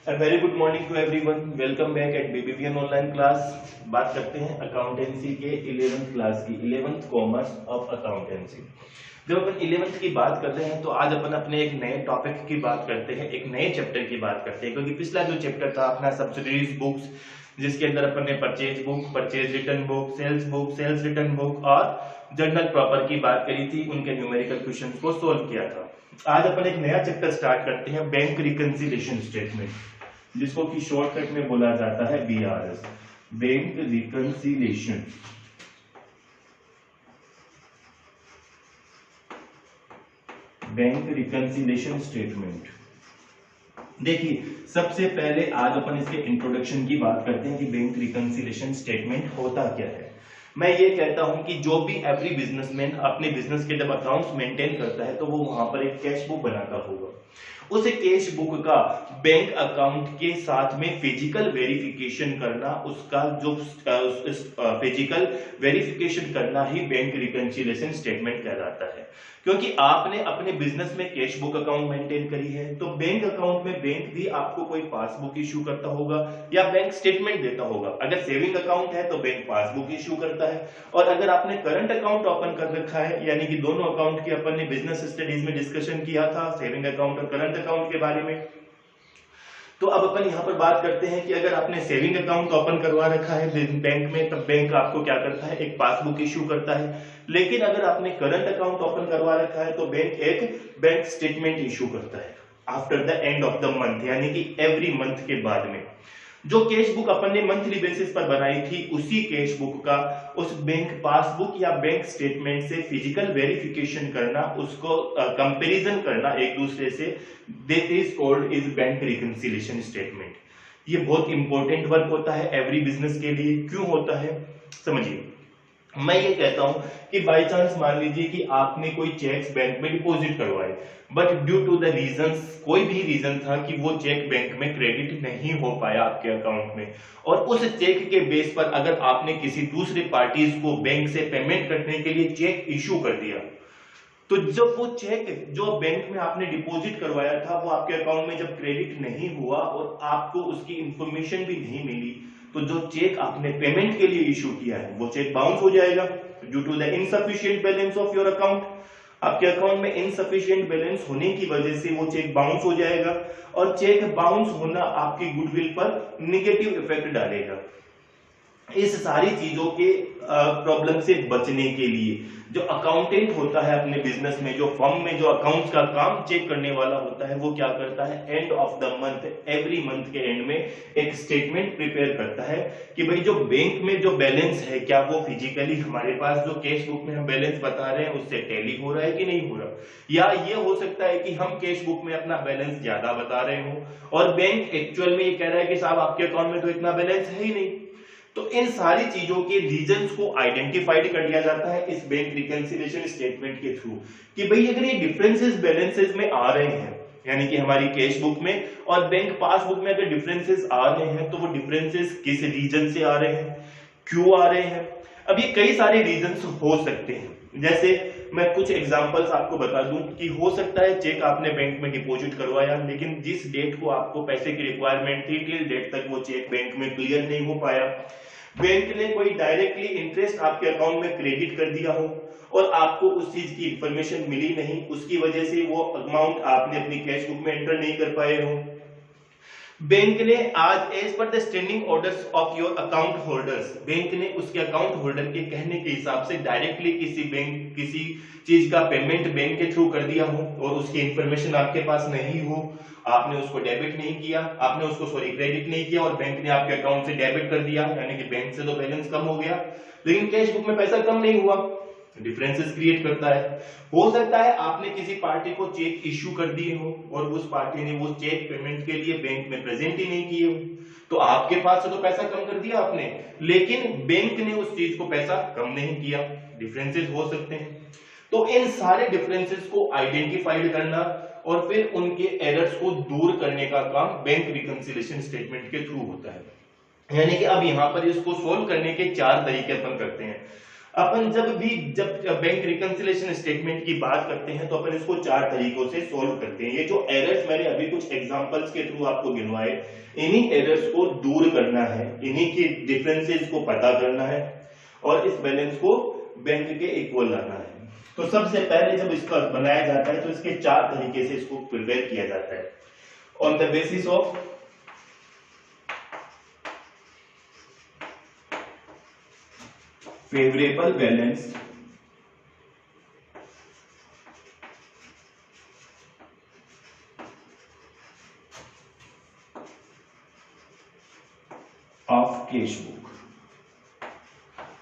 A very good morning to everyone. Welcome back at BBVN online class. बात करते हैं accountancy के 11th class की, 11th कॉमर्स ऑफ अकाउंटेंसी। जब अपन 11th की बात कर रहे हैं तो आज अपन अपने एक नए टॉपिक की बात करते हैं, एक नए चैप्टर की बात करते हैं, क्योंकि पिछला जो चैप्टर था अपना सब्सिडीज बुक्स, जिसके अंदर अपन ने purchase book, purchase return book, sales return book और जर्नल प्रॉपर की बात करी थी, उनके न्यूमेरिकल क्वेश्चंस को सोल्व किया था। आज अपन एक नया चैप्टर स्टार्ट करते हैं, बैंक रिकंसिलिएशन स्टेटमेंट, जिसको कि शॉर्टकट में बोला जाता है BRS, bank reconciliation. Bank reconciliation statement. देखिए, सबसे पहले आज अपन इसके इंट्रोडक्शन की बात करते हैं कि बैंक रिकंसिलिएशन स्टेटमेंट होता क्या है। मैं ये कहता हूं कि जो भी एवरी बिजनेसमैन अपने बिजनेस के जब अकाउंट्स मेंटेन करता है तो वो वहां पर एक कैश बुक बनाता होगा। उस कैश बुक का बैंक अकाउंट के साथ में फिजिकल वेरिफिकेशन करना, उसका जो फिजिकल वेरिफिकेशन करना ही बैंक रिकंसिलिएशन स्टेटमेंट कहलाता है। क्योंकि आपने अपने बिजनेस में कैश बुक अकाउंट मेंटेन करी है तो बैंक अकाउंट में बैंक भी आपको कोई पासबुक इशू करता होगा या बैंक स्टेटमेंट देता होगा। अगर सेविंग अकाउंट है तो बैंक पासबुक इशू करता है, और अगर आपने करंट अकाउंट ओपन कर रखा है, यानी कि दोनों अकाउंट की अपन ने बिजनेस स्टडीज में डिस्कशन किया था, सेविंग अकाउंट और करंट अकाउंट के बारे में। तो अब अपन यहाँ पर बात करते हैं कि अगर आपने सेविंग अकाउंट ओपन करवा रखा है बैंक में, तब बैंक आपको क्या करता है, एक पासबुक इशू करता है। लेकिन अगर आपने करंट अकाउंट ओपन करवा रखा है तो बैंक एक बैंक स्टेटमेंट इशू करता है after the end of the month, यानी कि एवरी मंथ के बाद में। जो कैश बुक अपन ने मंथली बेसिस पर बनाई थी, उसी कैश बुक का उस बैंक पासबुक या बैंक स्टेटमेंट से फिजिकल वेरिफिकेशन करना, उसको कंपैरिजन करना एक दूसरे से, this is called is bank reconciliation statement. ये बहुत इंपॉर्टेंट वर्क होता है एवरी बिजनेस के लिए। क्यों होता है समझिए। मैं ये कहता हूं कि बाय चांस मान लीजिए कि आपने कोई चेक्स बैंक में डिपॉजिट करवाए, but due to the reasons, कोई भी रीजन था कि वो चेक बैंक में क्रेडिट नहीं हो पाया आपके अकाउंट में, और उस चेक के बेस पर अगर आपने किसी दूसरे पार्टीज को बैंक से पेमेंट करने के लिए चेक इशू कर दिया, तो जब वो चेक जो बैंक में आपने डिपॉजिट करवाया था वो आपके अकाउंट में जब क्रेडिट नहीं हुआ और आपको उसकी इंफॉर्मेशन भी नहीं मिली, तो जो चेक आपने पेमेंट के लिए इशू किया है वो चेक बाउंस हो जाएगा due to the insufficient balance of your account. आपके अकाउंट में इनसफिशिएंट बैलेंस होने की वजह से वो चेक बाउंस हो जाएगा, और चेक बाउंस होना आपकी गुडविल पर नेगेटिव इफेक्ट डालेगा। इस सारी चीजों के प्रॉब्लम से बचने के लिए जो अकाउंटेंट होता है अपने बिजनेस में, जो फर्म में जो अकाउंट्स का काम चेक करने वाला होता है, वो क्या करता है, end of the month, every month के एंड में एक स्टेटमेंट प्रिपेयर करता है कि भाई जो बैंक में जो बैलेंस है, क्या वो फिजिकली हमारे पास जो कैश बुक में हम बैलेंस बता रहे हैं उससे टैली हो रहा है कि नहीं हो रहा। या ये हो सकता है कि हम कैश बुक में अपना बैलेंस ज्यादा बता रहे हो और बैंक एक्चुअल में ये कह रहा है कि साहब आपके अकाउंट में तो इतना बैलेंस है ही नहीं। तो इन सारी चीजों के रीजंस को आइडेंटिफाइड कर लिया जाता है इस बैंक रिकंसिलिएशन स्टेटमेंट के थ्रू, कि भाई अगर ये डिफरेंसेस बैलेंसेस में आ रहे हैं, यानी कि हमारी कैश बुक में और बैंक पासबुक में अगर डिफरेंसेस आ रहे हैं, तो वो डिफरेंसेस किस रीजन से आ रहे हैं, क्यों आ रहे हैं। अब ये कई सारे रीजंस हो सकते हैं, जैसे मैं कुछ एग्जांपल्स आपको बता दूं कि हो सकता है चेक आपने बैंक में डिपॉजिट करवाया, लेकिन जिस डेट को आपको पैसे की रिक्वायरमेंट थी टिल डेट तक वो चेक बैंक में क्लियर नहीं हो पाया। बैंक ने कोई डायरेक्टली इंटरेस्ट आपके अकाउंट में क्रेडिट कर दिया हो और आपको उस चीज की इंफॉर्मेशन मिली नहीं, उसकी वजह से वो अमाउंट आपने अपनी कैश बुक में एंटर नहीं कर पाए हो। बैंक ने आज एज पर the standing orders of your account holders, bank ने उसके अकाउंट होल्डर के कहने के हिसाब से डायरेक्टली किसी चीज का पेमेंट बैंक के थ्रू कर दिया हो और उसकी इंफॉर्मेशन आपके पास नहीं हो, आपने उसको डेबिट नहीं किया, आपने उसको क्रेडिट नहीं किया और बैंक ने आपके अकाउंट से डेबिट कर दिया, यानी कि बैंक से तो बैलेंस कम हो गया लेकिन कैश बुक में पैसा कम नहीं हुआ, डिफरेंसेस क्रिएट करता है। हो सकता है आपने किसी पार्टी को चेक इश्यू कर दिए हो और उस पार्टी ने वो चेक पेमेंट के लिए बैंक में प्रेजेंट ही नहीं किए हो, तो आपके पास से तो पैसा कम कर दिया आपने, लेकिन बैंक ने उस चीज को पैसा कम नहीं किया, डिफरेंसेस हो सकते हैं। तो इन सारे डिफरेंसेस को आइडेंटिफाइड करना और फिर उनके एरर्स को दूर करने का काम बैंक रिकंसिलिएशन स्टेटमेंट के थ्रू होता है। यानी कि अब यहां पर इसको सोल्व करने के चार तरीके अपन करते हैं। अपन जब बैंक रिकंसिलिएशन स्टेटमेंट की बात करते हैं तो अपन इसको 4 तरीकों से सोल्व करते हैं। ये जो एरर्स मैंने अभी कुछ एग्जांपल्स के थ्रू आपको गिनवाए, इन्हीं एरर्स को दूर करना है, इन्हीं के डिफरेंसेस को पता करना है और इस बैलेंस को बैंक के इक्वल लाना है। तो सबसे पहले जब इसका बनाया जाता है तो इसके 4 तरीके से इसको प्रिपेयर किया जाता है। On the basis of favorable balance of cash book.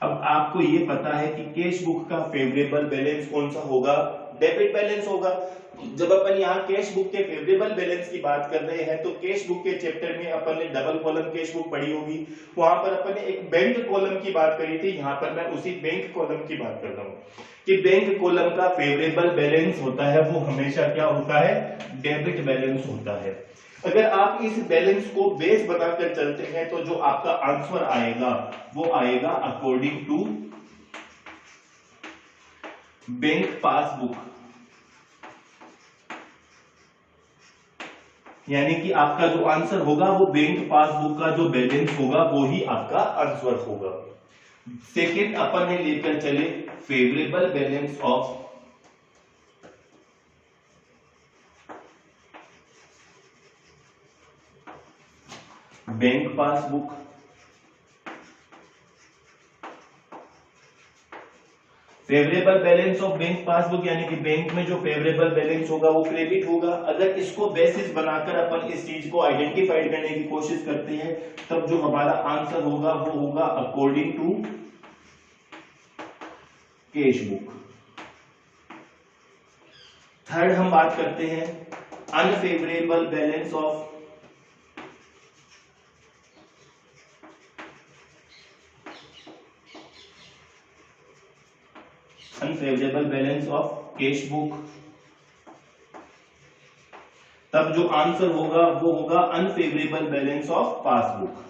अब आपको ये पता है कि कैश बुक का फेवरेबल बैलेंस कौन सा होगा? डेबिट बैलेंस होगा। जब अपन यहाँ कैश बुक के फेवरेबल बैलेंस की बात कर रहे हैं तो कैश बुक के चैप्टर में अपन ने डबल कॉलम कैश बुक पढ़ी होगी, वहां पर अपन ने एक बैंक कॉलम की बात करी थी। यहाँ पर मैं उसी बैंक कॉलम की बात कर रहा हूँ कि बैंक कॉलम का फेवरेबल बैलेंस होता है वो हमेशा क्या होता है? डेबिट बैलेंस होता है। अगर आप इस बैलेंस को बेस बनाकर चलते हैं तो जो आपका आंसर आएगा वो आएगा अकॉर्डिंग टू बैंक पासबुक, यानी कि आपका जो आंसर होगा वो बैंक पासबुक का जो बैलेंस होगा वो ही आपका आंसर होगा। सेकेंड अपन ने लेकर चले favourable balance of bank passbook. Favourable balance of bank passbook यानी कि बैंक में जो फेवरेबल बैलेंस होगा वो क्रेडिट होगा। अगर इसको बेसिस बनाकर अपन इस चीज को आइडेंटिफाइड करने की कोशिश करते हैं तब जो हमारा आंसर होगा वो होगा according to cash book. Third हम बात करते हैं unfavourable balance of unfavourable balance of cash book. तब जो आंसर होगा वो होगा अनफेवरेबल बैलेंस ऑफ पासबुक।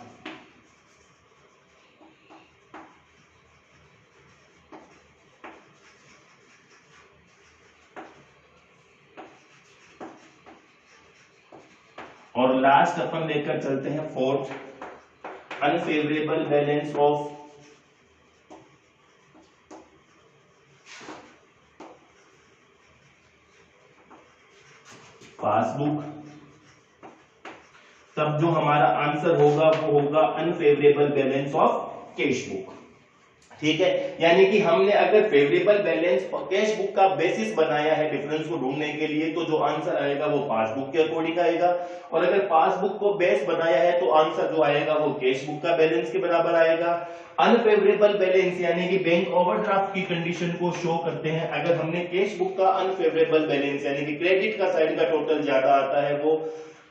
और लास्ट अपन लेकर चलते हैं fourth unfavourable balance of passbook. तब जो हमारा आंसर होगा वो होगा unfavourable balance of cash book. ठीक है, यानी कि हमने अगर फेवरेबल बैलेंस कैश बुक का बेसिस बनाया है डिफरेंस को ढूंढने के लिए तो जो आंसर आएगा वो पासबुक के अकॉर्डिंग आएगा, और अगर पासबुक को बेस बनाया है तो आंसर जो आएगा वो कैश बुक का बैलेंस के बराबर आएगा। अनफेवरेबल बैलेंस यानी कि बैंक ओवरड्राफ्ट की कंडीशन को शो करते हैं। अगर हमने कैश बुक का अनफेवरेबल बैलेंस यानी कि क्रेडिट का साइड का टोटल ज्यादा आता है वो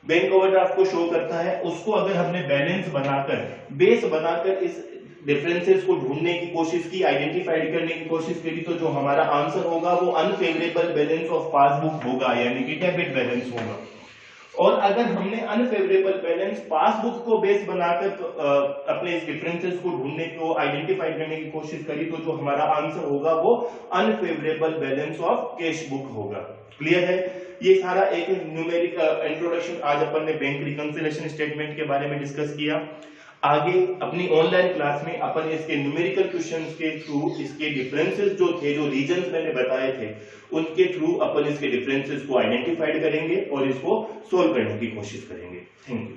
बैंक ओवरड्राफ्ट को शो करता है, उसको अगर हमने बैलेंस बनाकर बेस बनाकर इस डिफरेंसेस को ढूंढने की कोशिश की, आइडेंटिफाइड करने की कोशिश करी तो जो हमारा आंसर होगा वो अनफेवरेबल बैलेंस ऑफ पासबुक होगा यानी कि डेबिट बैलेंस होगा। और अगर हमने अनफेवरेबल बैलेंस पासबुक को बेस बनाकर अपने इस डिफरेंसेस को ढूंढने को आइडेंटिफाई करने की कोशिश करी तो जो हमारा आंसर होगा वो unfavourable balance of cash book होगा। क्लियर है? ये सारा एक न्यूमेरिक इंट्रोडक्शन आज अपन ने बैंक रिकंसिलिएशन स्टेटमेंट के बारे में डिस्कस किया। आगे अपनी ऑनलाइन क्लास में अपन इसके न्यूमेरिकल क्वेश्चंस के थ्रू इसके डिफरेंसेस जो थे, जो रीजंस मैंने बताए थे, उनके थ्रू अपन इसके डिफरेंसेस को आइडेंटिफाइड करेंगे और इसको सोल्व करने की कोशिश करेंगे। Thank you.